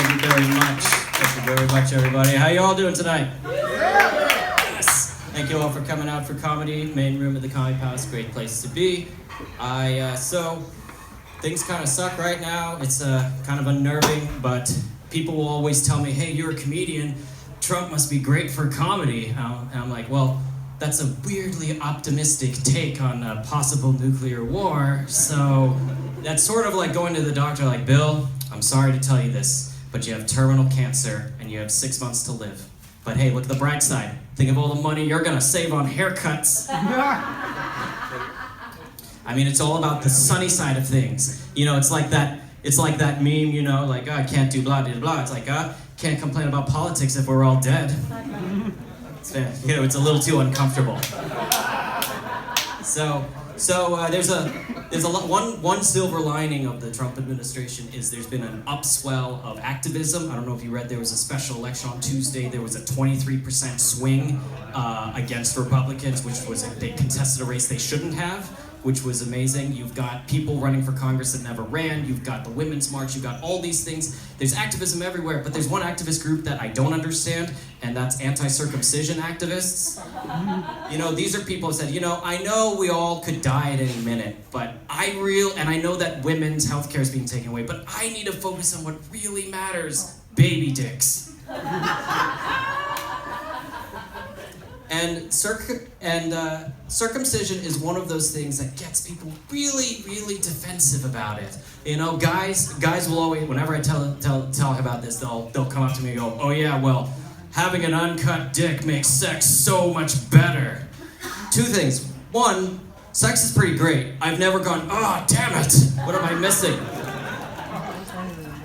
Thank you very much. Thank you very much, everybody. How you all doing tonight? Yes. Thank you all for coming out for comedy. Main room at the Comedy Palace, great place to be. So things kind of suck right now. It's kind of unnerving, but people will always tell me, hey, you're a comedian. Trump must be great for comedy. And I'm like, well, that's a weirdly optimistic take on a possible nuclear war. So that's sort of like going to the doctor like, Bill, I'm sorry to tell you this, but you have terminal cancer and you have 6 months to live. But hey, look at the bright side. Think of all the money you're gonna save on haircuts. I mean, it's all about the sunny side of things. You know, it's like that meme, you know, like, I can't do blah, blah, blah. It's like, can't complain about politics if we're all dead. You know, it's a little too uncomfortable. So there's one silver lining of the Trump administration is there's been an upswell of activism. I don't know if you read, there was a special election on Tuesday. There was a 23% swing against Republicans, which was they contested a race they shouldn't have, which was amazing. You've got people running for Congress that never ran. You've got the Women's March. You've got all these things. There's activism everywhere, but there's one activist group that I don't understand, and that's anti-circumcision activists. You know, these are people who said, you know, I know we all could die at any minute, but and I know that women's health care is being taken away, but I need to focus on what really matters, baby dicks. And circumcision is one of those things that gets people really, really defensive about it. You know, guys will always, whenever I talk about this, they'll come up to me and go, oh yeah, well, having an uncut dick makes sex so much better. Two things. One, sex is pretty great. I've never gone, oh, damn it, what am I missing?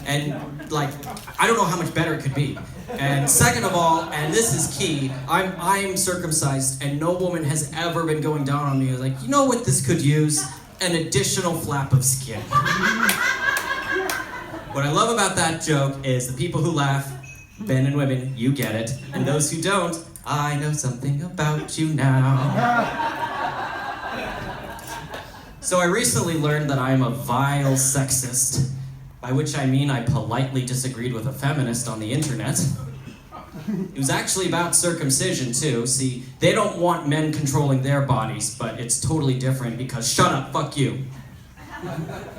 And like, I don't know how much better it could be. And second of all, and this is key, I'm circumcised, and no woman has ever been going down on me like, you know what this could use? An additional flap of skin. What I love about that joke is the people who laugh, men and women, you get it, and those who don't, I know something about you now. So I recently learned that I am a vile sexist, by which I mean I politely disagreed with a feminist on the internet. It was actually about circumcision too. See, they don't want men controlling their bodies, but it's totally different because shut up, fuck you.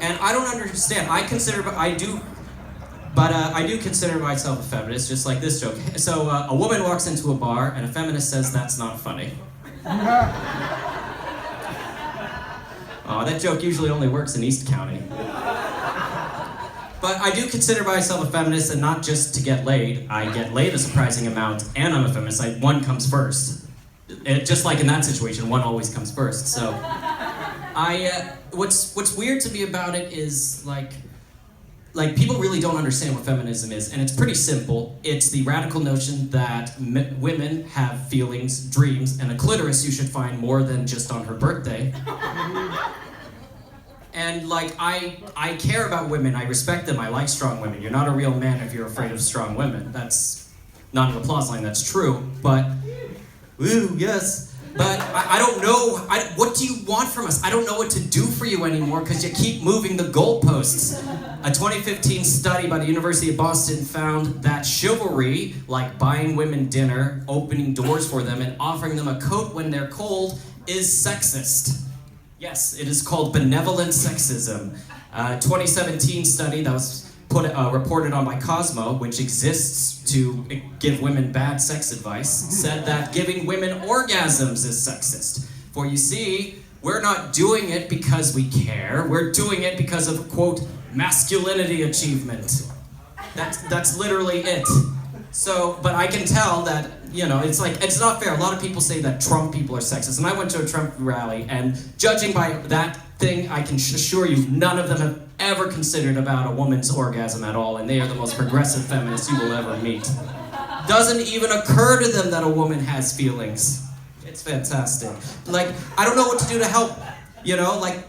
And I don't understand. I do consider myself a feminist, just like this joke. So a woman walks into a bar and a feminist says that's not funny. Oh, that joke usually only works in East County. But I do consider myself a feminist, and not just to get laid. I get laid a surprising amount, and I'm a feminist. One comes first. Just like in that situation, one always comes first. So, what's weird to me about it is like people really don't understand what feminism is, and it's pretty simple. It's the radical notion that women have feelings, dreams, and a clitoris you should find more than just on her birthday. And like, I care about women, I respect them, I like strong women. You're not a real man if you're afraid of strong women. That's not an applause line, that's true, but, woo, yes. But I don't know, what do you want from us? I don't know what to do for you anymore because you keep moving the goalposts. A 2015 study by the University of Boston found that chivalry, like buying women dinner, opening doors for them, and offering them a coat when they're cold, is sexist. Yes, it is called benevolent sexism. 2017 study that was reported on by Cosmo, which exists to give women bad sex advice, said that giving women orgasms is sexist. For you see, we're not doing it because we care. We're doing it because of, quote, masculinity achievement. That's literally it. So, but I can tell that, you know, it's not fair. A lot of people say that Trump people are sexist, and I went to a Trump rally, and judging by that thing, I can assure you, none of them have ever considered about a woman's orgasm at all, and they are the most progressive feminists you will ever meet. Doesn't even occur to them that a woman has feelings. It's fantastic. Like, I don't know what to do to help, you know, like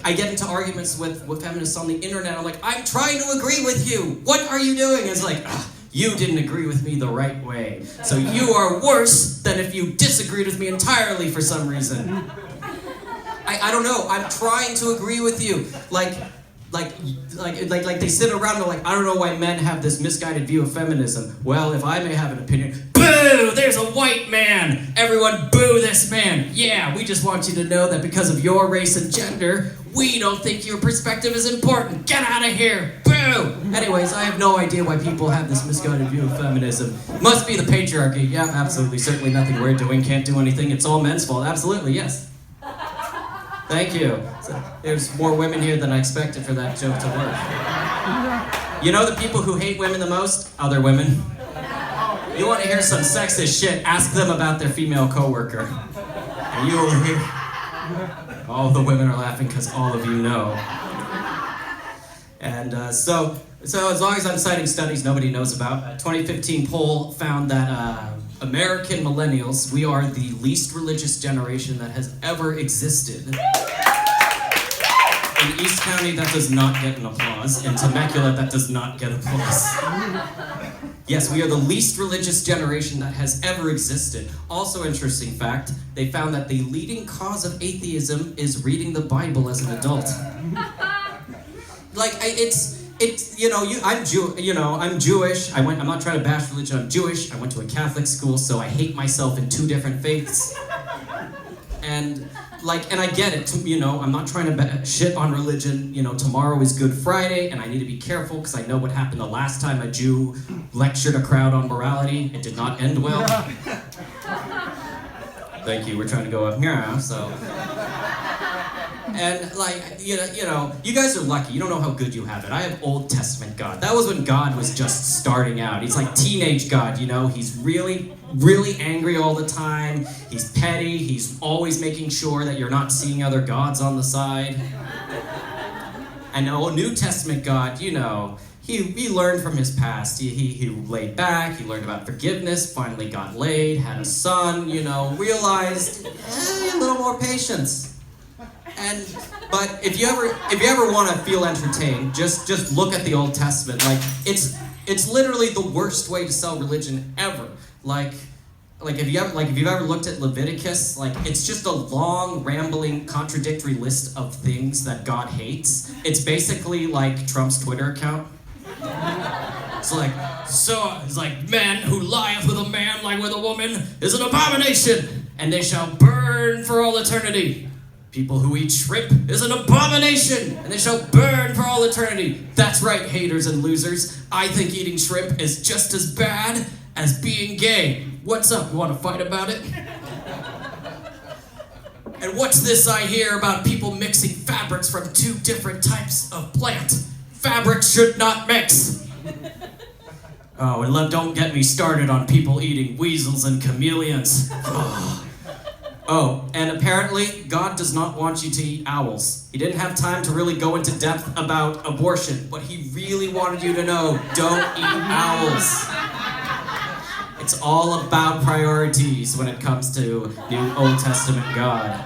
I get into arguments with feminists on the internet. I'm like, I'm trying to agree with you. What are you doing? It's like, you didn't agree with me the right way. So you are worse than if you disagreed with me entirely for some reason. I don't know. I'm trying to agree with you. Like, like they sit around and like, I don't know why men have this misguided view of feminism. Well, if I may have an opinion, boo, there's a white man. Everyone boo this man. Yeah, we just want you to know that because of your race and gender, we don't think your perspective is important. Get out of here. Boo. Anyways, I have no idea why people have this misguided view of feminism. Must be the patriarchy. Yeah, absolutely. Certainly nothing we're doing. Can't do anything. It's all men's fault. Absolutely, yes. Thank you. So, there's more women here than I expected for that joke to work. You know the people who hate women the most? Other women. You want to hear some sexist shit, ask them about their female coworker. And you will hear... All the women are laughing because all of you know. And so as long as I'm citing studies nobody knows about, a 2015 poll found that American millennials, we are the least religious generation that has ever existed. In East County, that does not get an applause. In Temecula, that does not get applause. Yes, we are the least religious generation that has ever existed. Also interesting fact, they found that the leading cause of atheism is reading the Bible as an adult. Like, I'm Jewish. I'm not trying to bash religion, I'm Jewish. I went to a Catholic school, so I hate myself in two different faiths. And I get it, I'm not trying to shit on religion. Tomorrow is Good Friday, and I need to be careful because I know what happened the last time a Jew lectured a crowd on morality. It did not end well. Thank you, we're trying to go up here, so... And you guys are lucky. You don't know how good you have it. I have Old Testament God. That was when God was just starting out. He's like teenage God, He's really, really angry all the time. He's petty. He's always making sure that you're not seeing other gods on the side. And New Testament God, he learned from his past. He laid back. He learned about forgiveness. Finally got laid. Had a son. Realized a little more patience. But if you ever want to feel entertained, just look at the Old Testament. Like it's literally the worst way to sell religion ever. If you've ever looked at Leviticus, it's just a long, rambling, contradictory list of things that God hates. It's basically like Trump's Twitter account. It's like, man who lieth with a man like with a woman is an abomination, and they shall burn for all eternity. People who eat shrimp is an abomination, and they shall burn for all eternity. That's right, haters and losers. I think eating shrimp is just as bad as being gay. What's up? You want to fight about it? And what's this I hear about people mixing fabrics from two different types of plant? Fabrics should not mix. Oh, and don't get me started on people eating weasels and chameleons. Oh, and apparently, God does not want you to eat owls. He didn't have time to really go into depth about abortion, but he really wanted you to know, don't eat owls. It's all about priorities when it comes to the Old Testament God.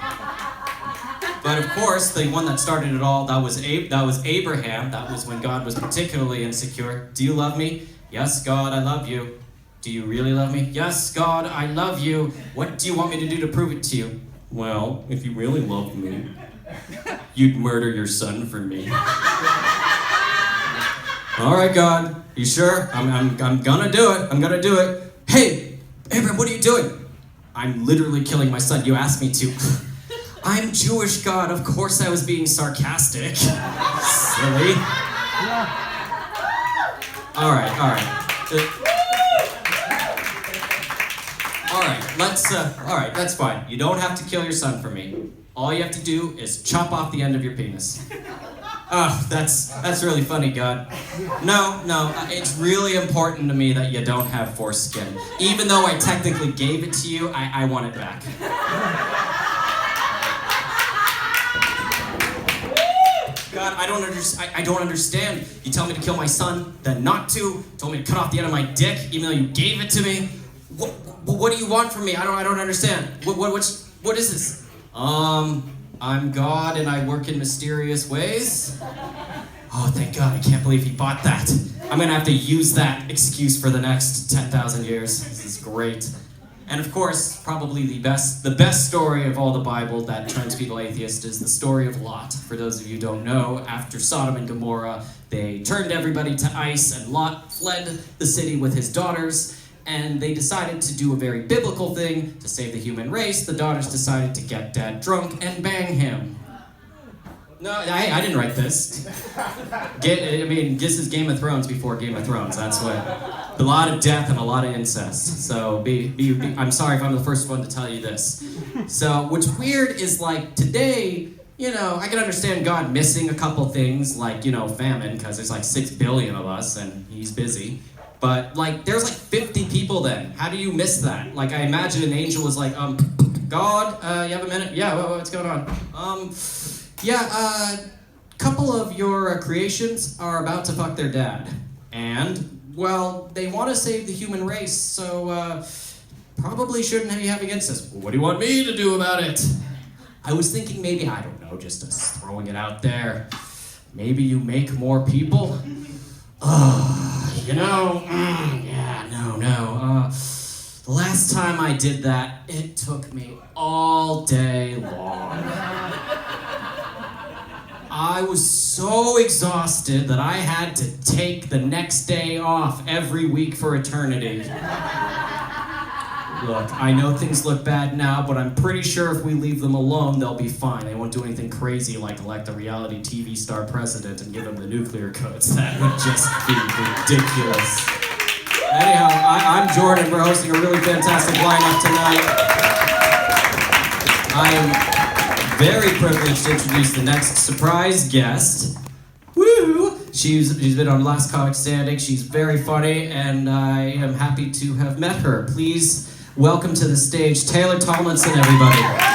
But of course, the one that started it all, that was Abraham. That was when God was particularly insecure. Do you love me? Yes, God, I love you. Do you really love me? Yes, God, I love you. What do you want me to do to prove it to you? Well, if you really loved me, you'd murder your son for me. All right, God, you sure? I'm gonna do it. I'm gonna do it. Hey, Abraham, what are you doing? I'm literally killing my son. You asked me to. I'm Jewish, God. Of course I was being sarcastic. Silly. All right. All right, that's fine. You don't have to kill your son for me. All you have to do is chop off the end of your penis. Oh, that's really funny, God. No, it's really important to me that you don't have foreskin. Even though I technically gave it to you, I want it back. God, I don't understand. You tell me to kill my son, then not to. You told me to cut off the end of my dick, even though you gave it to me. What do you want from me? I don't understand. What is this? I'm God and I work in mysterious ways. Oh, thank God, I can't believe he bought that. I'm gonna have to use that excuse for the next 10,000 years. This is great. And of course, probably the best story of all the Bible that turns people atheist is the story of Lot. For those of you who don't know, after Sodom and Gomorrah, they turned everybody to ice, and Lot fled the city with his daughters, and they decided to do a very biblical thing to save the human race. The daughters decided to get dad drunk and bang him. No, I didn't write this. This is Game of Thrones before Game of Thrones. That's what. A lot of death and a lot of incest. So I'm sorry if I'm the first one to tell you this. So what's weird is like today, I can understand God missing a couple things like, famine, because there's like 6 billion of us and he's busy. But like there's like 50 people then. How do you miss that? Like I imagine an angel was like, God, you have a minute? Yeah, what's going on? Couple of your creations are about to fuck their dad. And, well, they want to save the human race, so probably shouldn't be having incest. What do you want me to do about it? I was thinking maybe, I don't know, just throwing it out there. Maybe you make more people? The last time I did that, it took me all day long. I was so exhausted that I had to take the next day off every week for eternity. Look, I know things look bad now, but I'm pretty sure if we leave them alone, they'll be fine. They won't do anything crazy like elect a reality TV star president and give them the nuclear codes. That would just be ridiculous. Anyhow, I'm Jordan. We're hosting a really fantastic lineup tonight. I am very privileged to introduce the next surprise guest. Woo! She's been on Last Comic Standing. She's very funny, and I am happy to have met her. Please welcome to the stage Taylor Tomlinson, everybody.